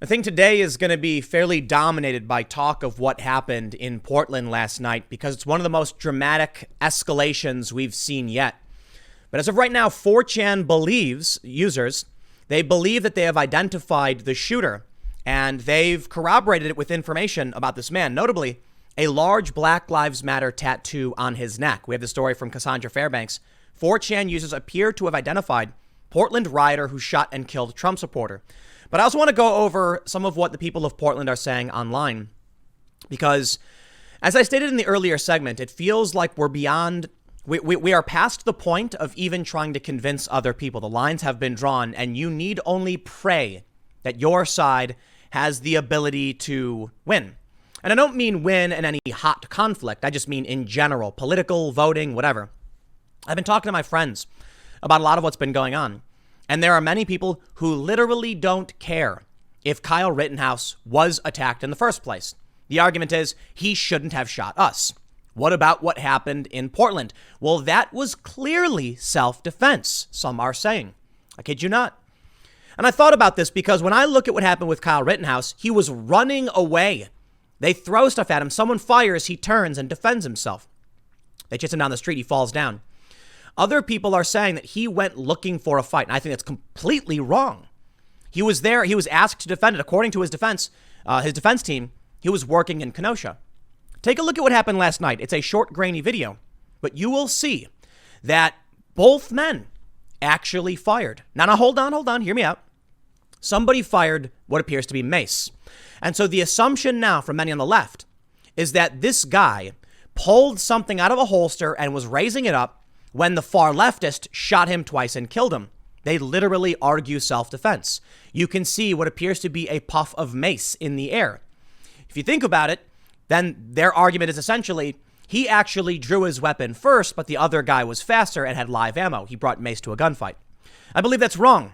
I think today is going to be fairly dominated by talk of what happened in Portland last night because it's one of the most dramatic escalations we've seen yet. But as of right now, 4chan users, they believe that they have identified the shooter and they've corroborated it with information about this man, notably a large Black Lives Matter tattoo on his neck. We have the story from Cassandra Fairbanks. 4chan users appear to have identified Portland rioter who shot and killed Trump supporter. But I also want to go over some of what the people of Portland are saying online, because as I stated in the earlier segment, it feels like we are past the point of even trying to convince other people. The lines have been drawn, and you need only pray that your side has the ability to win. And I don't mean win in any hot conflict. I just mean in general, political, voting, whatever. I've been talking to my friends about a lot of what's been going on. And there are many people who literally don't care if Kyle Rittenhouse was attacked in the first place. The argument is he shouldn't have shot us. What about what happened in Portland? Well, that was clearly self-defense, some are saying. I kid you not. And I thought about this because when I look at what happened with Kyle Rittenhouse, he was running away. They throw stuff at him. Someone fires. He turns and defends himself. They chase him down the street. He falls down. Other people are saying that he went looking for a fight. And I think that's completely wrong. He was there. He was asked to defend it. According to his defense team, he was working in Kenosha. Take a look at what happened last night. It's a short, grainy video, but you will see that both men actually fired. Now, hold on. Hear me out. Somebody fired what appears to be mace. And so the assumption now from many on the left is that this guy pulled something out of a holster and was raising it up when the far leftist shot him twice and killed him. They literally argue self-defense. You can see what appears to be a puff of mace in the air. If you think about it, then their argument is essentially he actually drew his weapon first, but the other guy was faster and had live ammo. He brought mace to a gunfight. I believe that's wrong.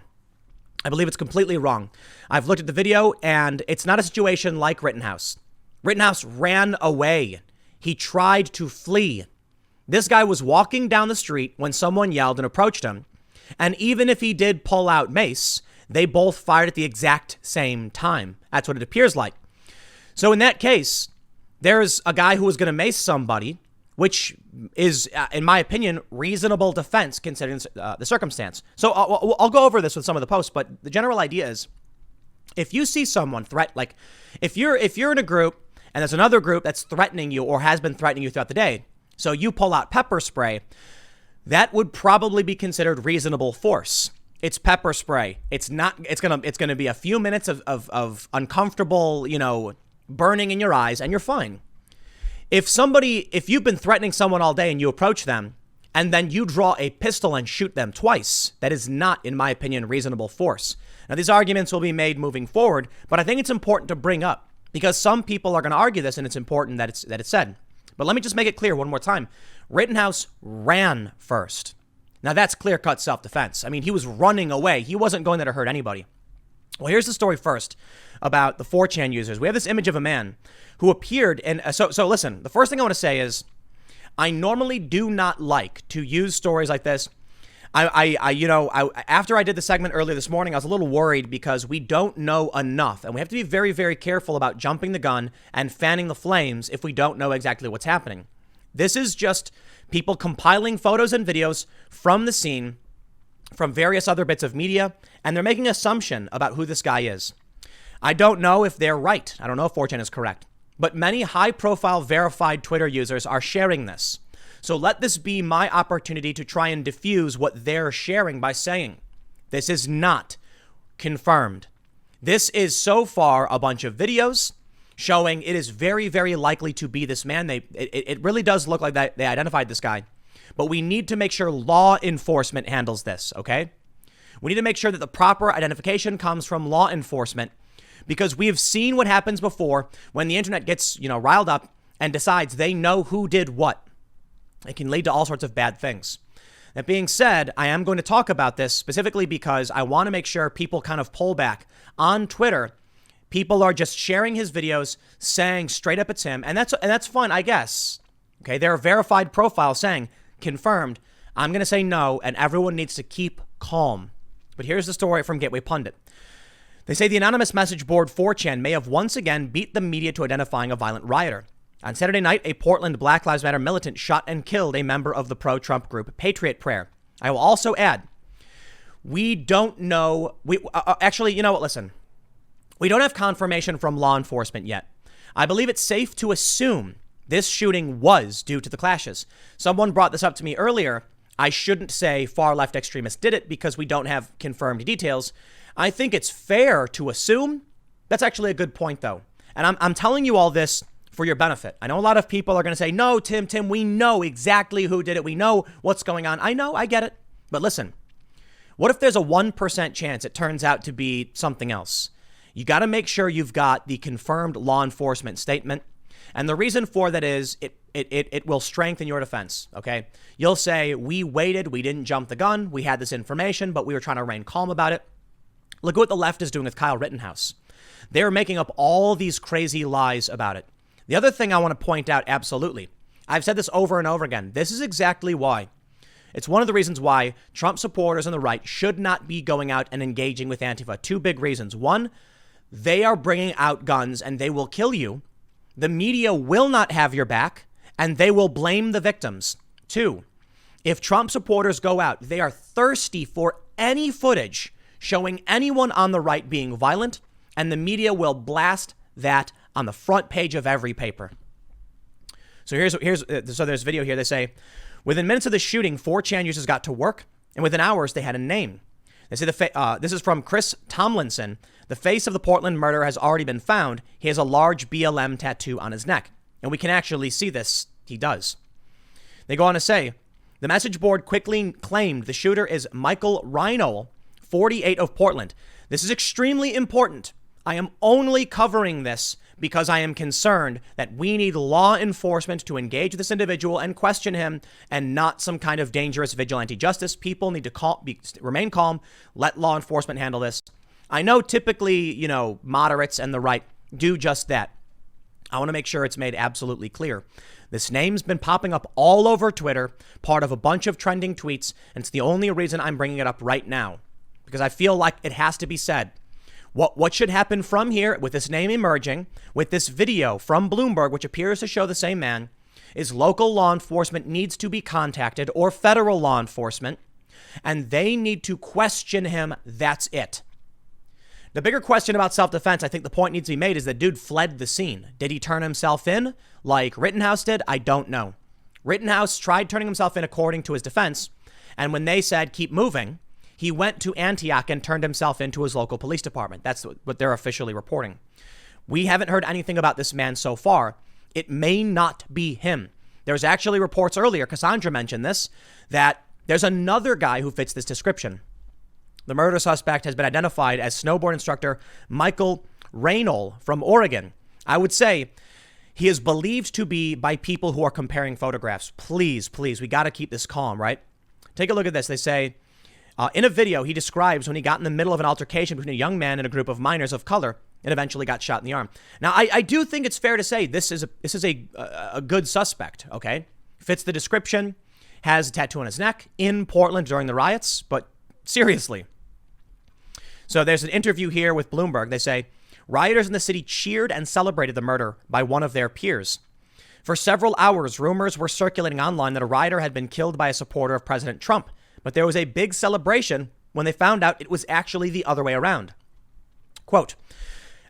I believe it's completely wrong. I've looked at the video and it's not a situation like Rittenhouse. Rittenhouse ran away. He tried to flee. This guy was walking down the street when someone yelled and approached him. And even if he did pull out mace, they both fired at the exact same time. That's what it appears like. So in that case, there's a guy who was going to mace somebody, which is, in my opinion, reasonable defense considering the circumstance. So I'll go over this with some of the posts, but the general idea is if you see someone if you're in a group and there's another group that's threatening you or has been threatening you throughout the day, so you pull out pepper spray, that would probably be considered reasonable force. It's pepper spray. It's gonna be a few minutes of uncomfortable, burning in your eyes, and you're fine. If you've been threatening someone all day and you approach them and then you draw a pistol and shoot them twice, that is not, in my opinion, reasonable force. Now, these arguments will be made moving forward, but I think it's important to bring up because some people are going to argue this and it's important that it's said. But let me just make it clear one more time. Rittenhouse ran first. Now, that's clear-cut self-defense. I mean, he was running away. He wasn't going there to hurt anybody. Well, here's the story first about the 4chan users. We have this image of a man who appeared in... So listen, the first thing I want to say is I normally do not like to use stories like this. After I did the segment earlier this morning, I was a little worried because we don't know enough. And we have to be very, very careful about jumping the gun and fanning the flames if we don't know exactly what's happening. This is just people compiling photos and videos from the scene, from various other bits of media, and they're making an assumption about who this guy is. I don't know if they're right. I don't know if 4chan is correct. But many high-profile verified Twitter users are sharing this. So let this be my opportunity to try and diffuse what they're sharing by saying, this is not confirmed. This is so far a bunch of videos showing it is very, very likely to be this man. It really does look like that they identified this guy. But we need to make sure law enforcement handles this, okay? We need to make sure that the proper identification comes from law enforcement because we have seen what happens before when the internet gets, riled up and decides they know who did what. It can lead to all sorts of bad things. That being said, I am going to talk about this specifically because I want to make sure people kind of pull back. On Twitter, people are just sharing his videos, saying straight up it's him, and that's fun, I guess. Okay, there are verified profiles saying confirmed. I'm going to say no, and everyone needs to keep calm. But here's the story from Gateway Pundit. They say the anonymous message board 4chan may have once again beat the media to identifying a violent rioter. On Saturday night, a Portland Black Lives Matter militant shot and killed a member of the pro-Trump group Patriot Prayer. I will also add, we don't know. Actually, you know what? Listen, we don't have confirmation from law enforcement yet. I believe it's safe to assume this shooting was due to the clashes. Someone brought this up to me earlier. I shouldn't say far left extremists did it because we don't have confirmed details. I think it's fair to assume. That's actually a good point, though. And I'm telling you all this for your benefit. I know a lot of people are going to say, no, Tim, we know exactly who did it. We know what's going on. I know, I get it. But listen, what if there's a 1% chance it turns out to be something else? You got to make sure you've got the confirmed law enforcement statement. And the reason for that is it will strengthen your defense, okay? You'll say, we waited, we didn't jump the gun, we had this information, but we were trying to remain calm about it. Look at what the left is doing with Kyle Rittenhouse. They're making up all these crazy lies about it. The other thing I want to point out, absolutely, I've said this over and over again. This is exactly why. It's one of the reasons why Trump supporters on the right should not be going out and engaging with Antifa. Two big reasons. One, they are bringing out guns and they will kill you. The media will not have your back and they will blame the victims. Two, if Trump supporters go out, they are thirsty for any footage showing anyone on the right being violent, and the media will blast that on the front page of every paper. So there's video here. They say, within minutes of the shooting, 4chan users got to work, and within hours, they had a name. They say this is from Chris Tomlinson. The face of the Portland murderer has already been found. He has a large BLM tattoo on his neck, and we can actually see this. He does. They go on to say, the message board quickly claimed the shooter is Michael Reinol, 48 of Portland. This is extremely important. I am only covering this because I am concerned that we need law enforcement to engage this individual and question him, and not some kind of dangerous vigilante justice. People need to remain calm, let law enforcement handle this. I know typically, moderates and the right do just that. I want to make sure it's made absolutely clear. This name's been popping up all over Twitter, part of a bunch of trending tweets, and it's the only reason I'm bringing it up right now, because I feel like it has to be said. What should happen from here, with this name emerging, with this video from Bloomberg, which appears to show the same man, is local law enforcement needs to be contacted, or federal law enforcement, and they need to question him. That's it. The bigger question about self-defense, I think the point needs to be made, is that dude fled the scene. Did he turn himself in like Rittenhouse did? I don't know. Rittenhouse tried turning himself in according to his defense, and when they said keep moving, he went to Antioch and turned himself into his local police department. That's what they're officially reporting. We haven't heard anything about this man so far. It may not be him. There's actually reports earlier, Cassandra mentioned this, that there's another guy who fits this description. The murder suspect has been identified as snowboard instructor Michael Reinol from Oregon. I would say he is believed to be by people who are comparing photographs. Please, we got to keep this calm, right? Take a look at this. They say, in a video, he describes when he got in the middle of an altercation between a young man and a group of minors of color and eventually got shot in the arm. Now, I do think it's fair to say this is a good suspect, okay? Fits the description, has a tattoo on his neck in Portland during the riots, but seriously. So there's an interview here with Bloomberg. They say, rioters in the city cheered and celebrated the murder by one of their peers. For several hours, rumors were circulating online that a rioter had been killed by a supporter of President Trump. But there was a big celebration when they found out it was actually the other way around. Quote,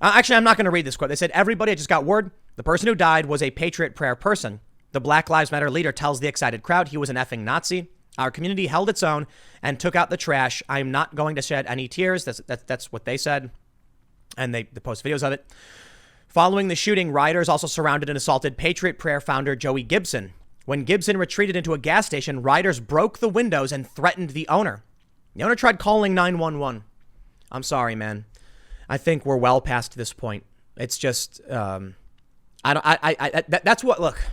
actually, I'm not going to read this quote. They said, everybody just got word. The person who died was a Patriot Prayer person. The Black Lives Matter leader tells the excited crowd he was an effing Nazi. Our community held its own and took out the trash. I'm not going to shed any tears. That's what they said. And they post videos of it. Following the shooting, rioters also surrounded and assaulted Patriot Prayer founder Joey Gibson. When Gibson retreated into a gas station, rioters broke the windows and threatened the owner. The owner tried calling 911. I'm sorry, man. I think we're well past this point. It's just, that's what, look,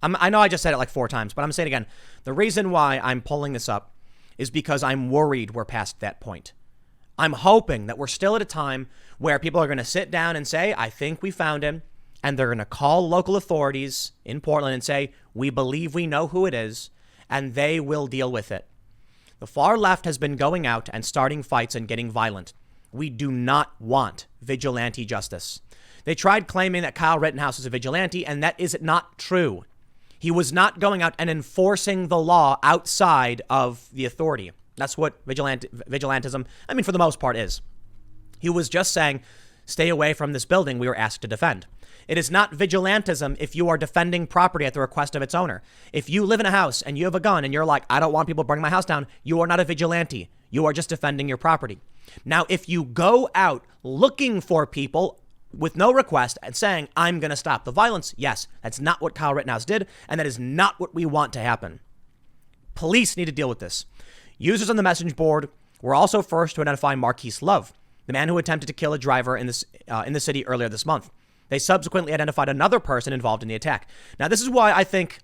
I know I just said it like 4 times, but I'm saying it again. The reason why I'm pulling this up is because I'm worried we're past that point. I'm hoping that we're still at a time where people are going to sit down and say, I think we found him. And they're going to call local authorities in Portland and say, we believe we know who it is, and they will deal with it. The far left has been going out and starting fights and getting violent. We do not want vigilante justice. They tried claiming that Kyle Rittenhouse is a vigilante, and that is not true. He was not going out and enforcing the law outside of the authority. That's what vigilantism, I mean, for the most part is. He was just saying, stay away from this building we were asked to defend. It is not vigilantism if you are defending property at the request of its owner. If you live in a house and you have a gun and you're like, I don't want people burning my house down, you are not a vigilante. You are just defending your property. Now, if you go out looking for people with no request and saying, I'm going to stop the violence, yes, that's not what Kyle Rittenhouse did, and that is not what we want to happen. Police need to deal with this. Users on the message board were also first to identify Marquise Love, the man who attempted to kill a driver in the city earlier this month. They subsequently identified another person involved in the attack. Now, this is why I think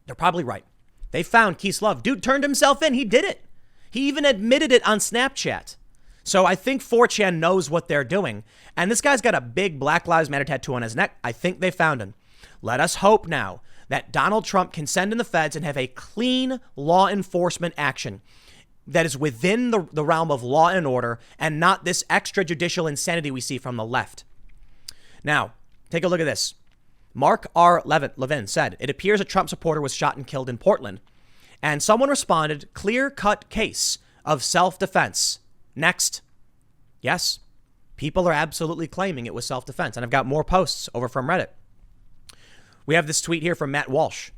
they're probably right. They found Keith Love. Dude turned himself in. He did it. He even admitted it on Snapchat. So I think 4chan knows what they're doing. And this guy's got a big Black Lives Matter tattoo on his neck. I think they found him. Let us hope now that Donald Trump can send in the feds and have a clean law enforcement action that is within the realm of law and order and not this extrajudicial insanity we see from the left. Now, take a look at this. Mark R. Levin said, it appears a Trump supporter was shot and killed in Portland. And someone responded, clear-cut case of self-defense. Next. Yes, people are absolutely claiming it was self-defense. And I've got more posts over from Reddit. We have this tweet here from Matt Walsh.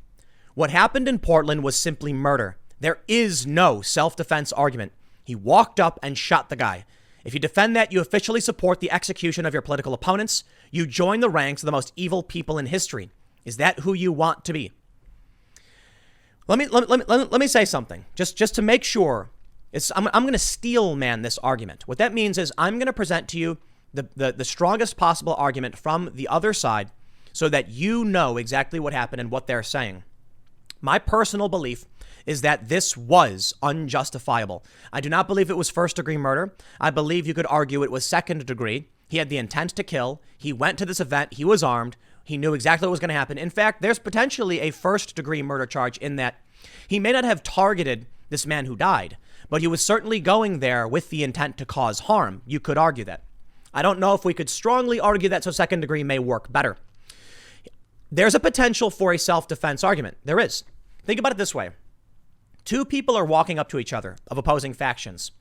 What happened in Portland was simply murder. There is no self-defense argument. He walked up and shot the guy. If you defend that, you officially support the execution of your political opponents. You join the ranks of the most evil people in history. Is that who you want to be? Let me say something, just to make sure. I'm going to steel man this argument. What that means is I'm going to present to you the strongest possible argument from the other side so that you know exactly what happened and what they're saying. My personal belief is that this was unjustifiable. I do not believe it was first-degree murder. I believe you could argue it was second degree. He had the intent to kill. He went to this event. He was armed. He knew exactly what was going to happen. In fact, there's potentially a first-degree murder charge in that he may not have targeted this man who died, but he was certainly going there with the intent to cause harm. You could argue that. I don't know if we could strongly argue that, so second degree may work better. There's a potential for a self-defense argument. There is. Think about it this way. Two people are walking up to each other of opposing factions,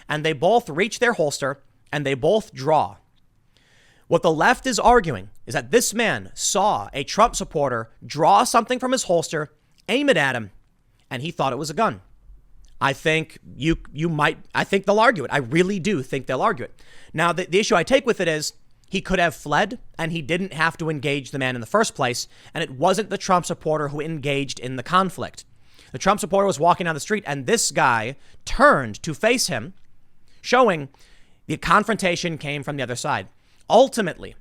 and they both reach their holster and they both draw. What the left is arguing is that this man saw a Trump supporter draw something from his holster, aim it at him, and he thought it was a gun. I think I think they'll argue it. I really do think they'll argue it. Now, the issue I take with it is he could have fled and he didn't have to engage the man in the first place. And it wasn't the Trump supporter who engaged in the conflict. The Trump supporter was walking down the street and this guy turned to face him, showing the confrontation came from the other side. Ultimately,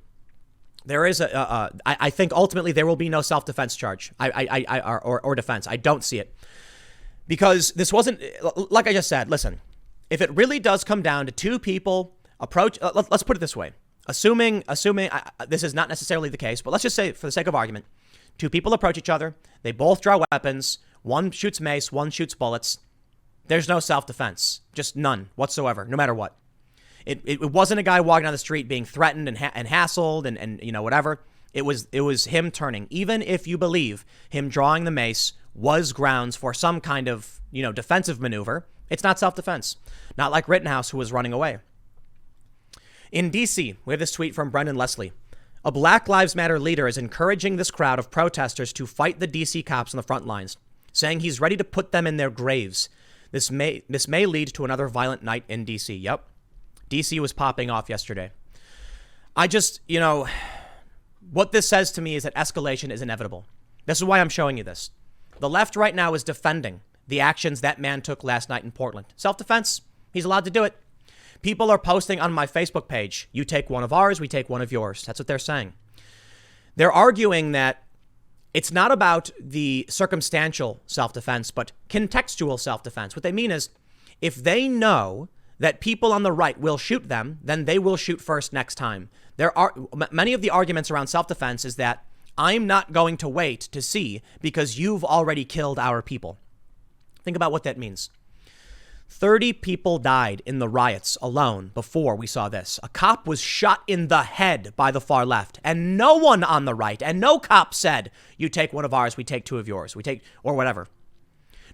there is I think ultimately there will be no self-defense charge or defense. I don't see it because this wasn't, like I just said, listen, if it really does come down to two people approach, let's put it this way. Assuming this is not necessarily the case, but let's just say for the sake of argument, two people approach each other. They both draw weapons. One shoots mace, one shoots bullets. There's no self-defense, just none whatsoever, no matter what. It wasn't a guy walking down the street being threatened and hassled and you know, whatever. It was him turning. Even if you believe him drawing the mace was grounds for some kind of, you know, defensive maneuver, it's not self-defense. Not like Rittenhouse, who was running away. In D.C., we have this tweet from Brendan Leslie. A Black Lives Matter leader is encouraging this crowd of protesters to fight the D.C. cops on the front lines, saying he's ready to put them in their graves. This may lead to another violent night in D.C. Yep. D.C. was popping off yesterday. I just, you know, what this says to me is that escalation is inevitable. This is why I'm showing you this. The left right now is defending the actions that man took last night in Portland. Self-defense, he's allowed to do it. People are posting on my Facebook page, you take one of ours, we take one of yours. That's what they're saying. They're arguing that it's not about the circumstantial self-defense, but contextual self-defense. What they mean is if they know that people on the right will shoot them, then they will shoot first next time. There are many of the arguments around self-defense is that I'm not going to wait to see because you've already killed our people. Think about what that means. 30 people died in the riots alone before we saw this. A cop was shot in the head by the far left, and no one on the right, and no cop said, you take one of ours, we take two of yours, we take, or whatever.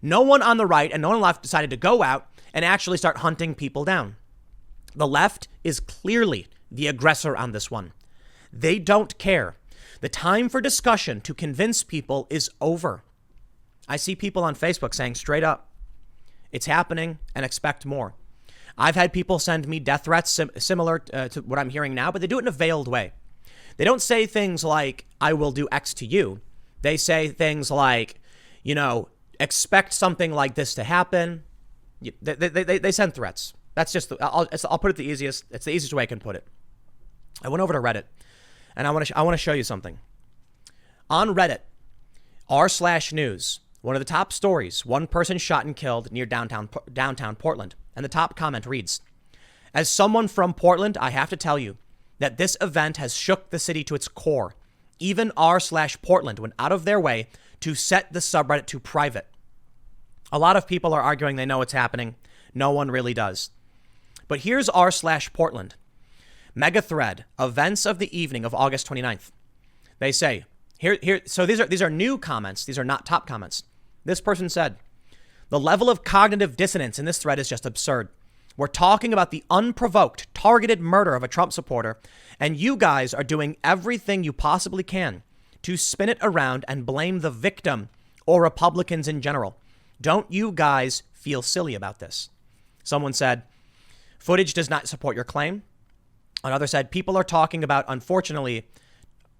No one on the right and no one on the left decided to go out and actually start hunting people down. The left is clearly the aggressor on this one. They don't care. The time for discussion to convince people is over. I see people on Facebook saying straight up, it's happening and expect more. I've had people send me death threats similar to what I'm hearing now, but they do it in a veiled way. They don't say things like, I will do X to you. They say things like, expect something like this to happen. They send threats. That's just, I'll put it the easiest. It's the easiest way I can put it. I went over to Reddit and I want to show you something. On Reddit, r/news, one of the top stories, one person shot and killed near downtown Portland. And the top comment reads, as someone from Portland, I have to tell you that this event has shook the city to its core. Even r/Portland went out of their way to set the subreddit to private. A lot of people are arguing they know what's happening. No one really does. But here's r/Portland. Mega thread, events of the evening of August 29th. They say, so these are new comments. These are not top comments. This person said, the level of cognitive dissonance in this thread is just absurd. We're talking about the unprovoked, targeted murder of a Trump supporter, and you guys are doing everything you possibly can to spin it around and blame the victim or Republicans in general. Don't you guys feel silly about this? Someone said, footage does not support your claim. Another said, people are talking about, unfortunately,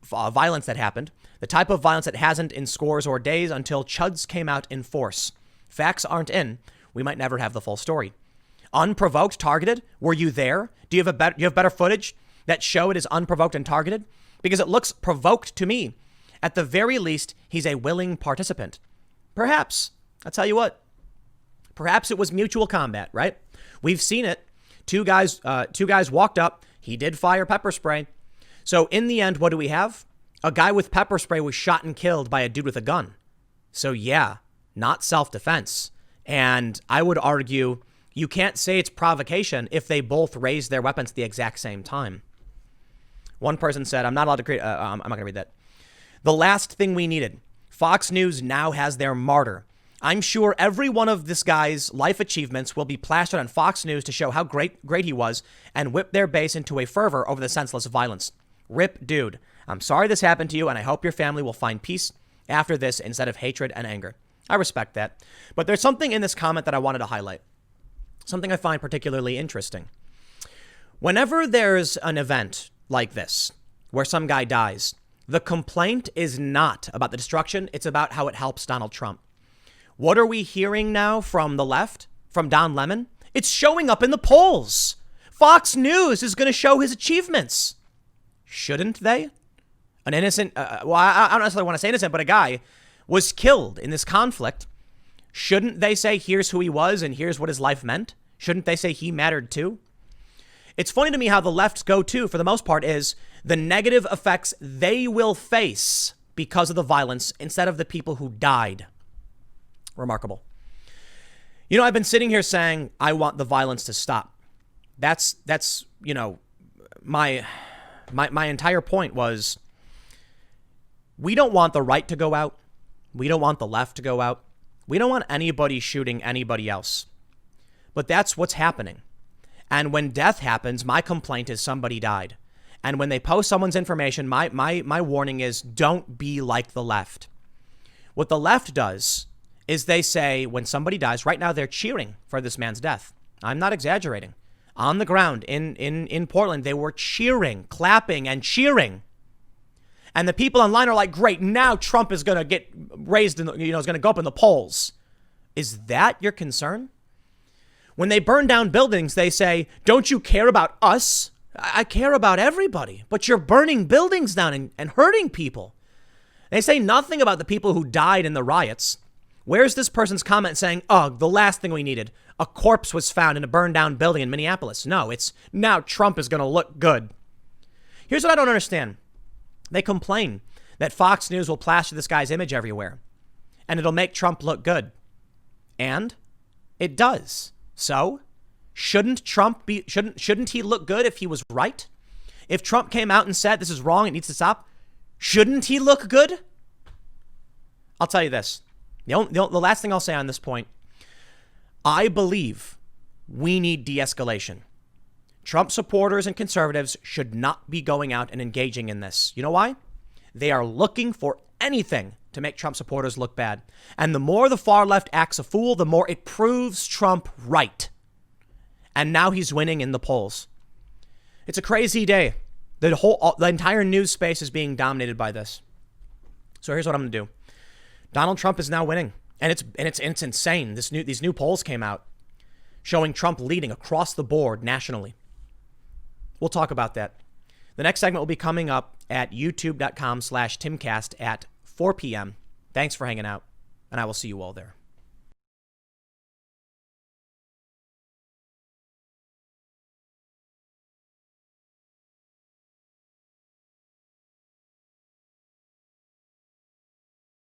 violence that happened, the type of violence that hasn't in scores or days until chuds came out in force. Facts aren't in. We might never have the full story. Unprovoked, targeted. Were you there? Do you have better footage that show it is unprovoked and targeted? Because it looks provoked to me. At the very least, he's a willing participant. Perhaps. I'll tell you what. Perhaps it was mutual combat, right? We've seen it. Two guys walked up. He did fire pepper spray. So in the end, what do we have? A guy with pepper spray was shot and killed by a dude with a gun. So yeah, not self-defense. And I would argue you can't say it's provocation if they both raised their weapons at the exact same time. One person said, I'm not allowed to create, I'm not going to read that. The last thing we needed. Fox News now has their martyr. I'm sure every one of this guy's life achievements will be plastered on Fox News to show how great he was and whip their base into a fervor over the senseless violence. Rip, dude. I'm sorry this happened to you, and I hope your family will find peace after this instead of hatred and anger. I respect that. But there's something in this comment that I wanted to highlight. Something I find particularly interesting. Whenever there's an event like this, where some guy dies, the complaint is not about the destruction. It's about how it helps Donald Trump. What are we hearing now from the left, from Don Lemon? It's showing up in the polls. Fox News is going to show his achievements. Shouldn't they? An innocent, I don't necessarily want to say innocent, but a guy was killed in this conflict. Shouldn't they say, here's who he was and here's what his life meant? Shouldn't they say he mattered too? It's funny to me how the left's go-to, for the most part, is the negative effects they will face because of the violence instead of the people who died. Remarkable. I've been sitting here saying, I want the violence to stop. That's my entire point was, we don't want the right to go out. We don't want the left to go out. We don't want anybody shooting anybody else. But that's what's happening. And when death happens, my complaint is somebody died. And when they post someone's information, my warning is don't be like the left. What the left does is they say when somebody dies, right now they're cheering for this man's death. I'm not exaggerating. On the ground in Portland, they were cheering, clapping and cheering. And the people online are like, great, now Trump is going to get raised, is going to go up in the polls. Is that your concern? When they burn down buildings, they say, don't you care about us? I care about everybody, but you're burning buildings down and hurting people. They say nothing about the people who died in the riots. Where's this person's comment saying, oh, the last thing we needed, a corpse was found in a burned down building in Minneapolis? No, it's now Trump is going to look good. Here's what I don't understand. They complain that Fox News will plaster this guy's image everywhere and it'll make Trump look good. And it does. So, shouldn't he look good if he was right? If Trump came out and said this is wrong, it needs to stop, shouldn't he look good? I'll tell you this. The last thing I'll say on this point, I believe we need de-escalation. Trump supporters and conservatives should not be going out and engaging in this. You know why? They are looking for anything to make Trump supporters look bad. And the more the far left acts a fool, the more it proves Trump right. And now he's winning in the polls. It's a crazy day. The entire news space is being dominated by this. So here's what I'm going to do. Donald Trump is now winning. And it's insane. These new polls came out showing Trump leading across the board nationally. We'll talk about that. The next segment will be coming up at youtube.com/timcast at 4 p.m. Thanks for hanging out, and I will see you all there.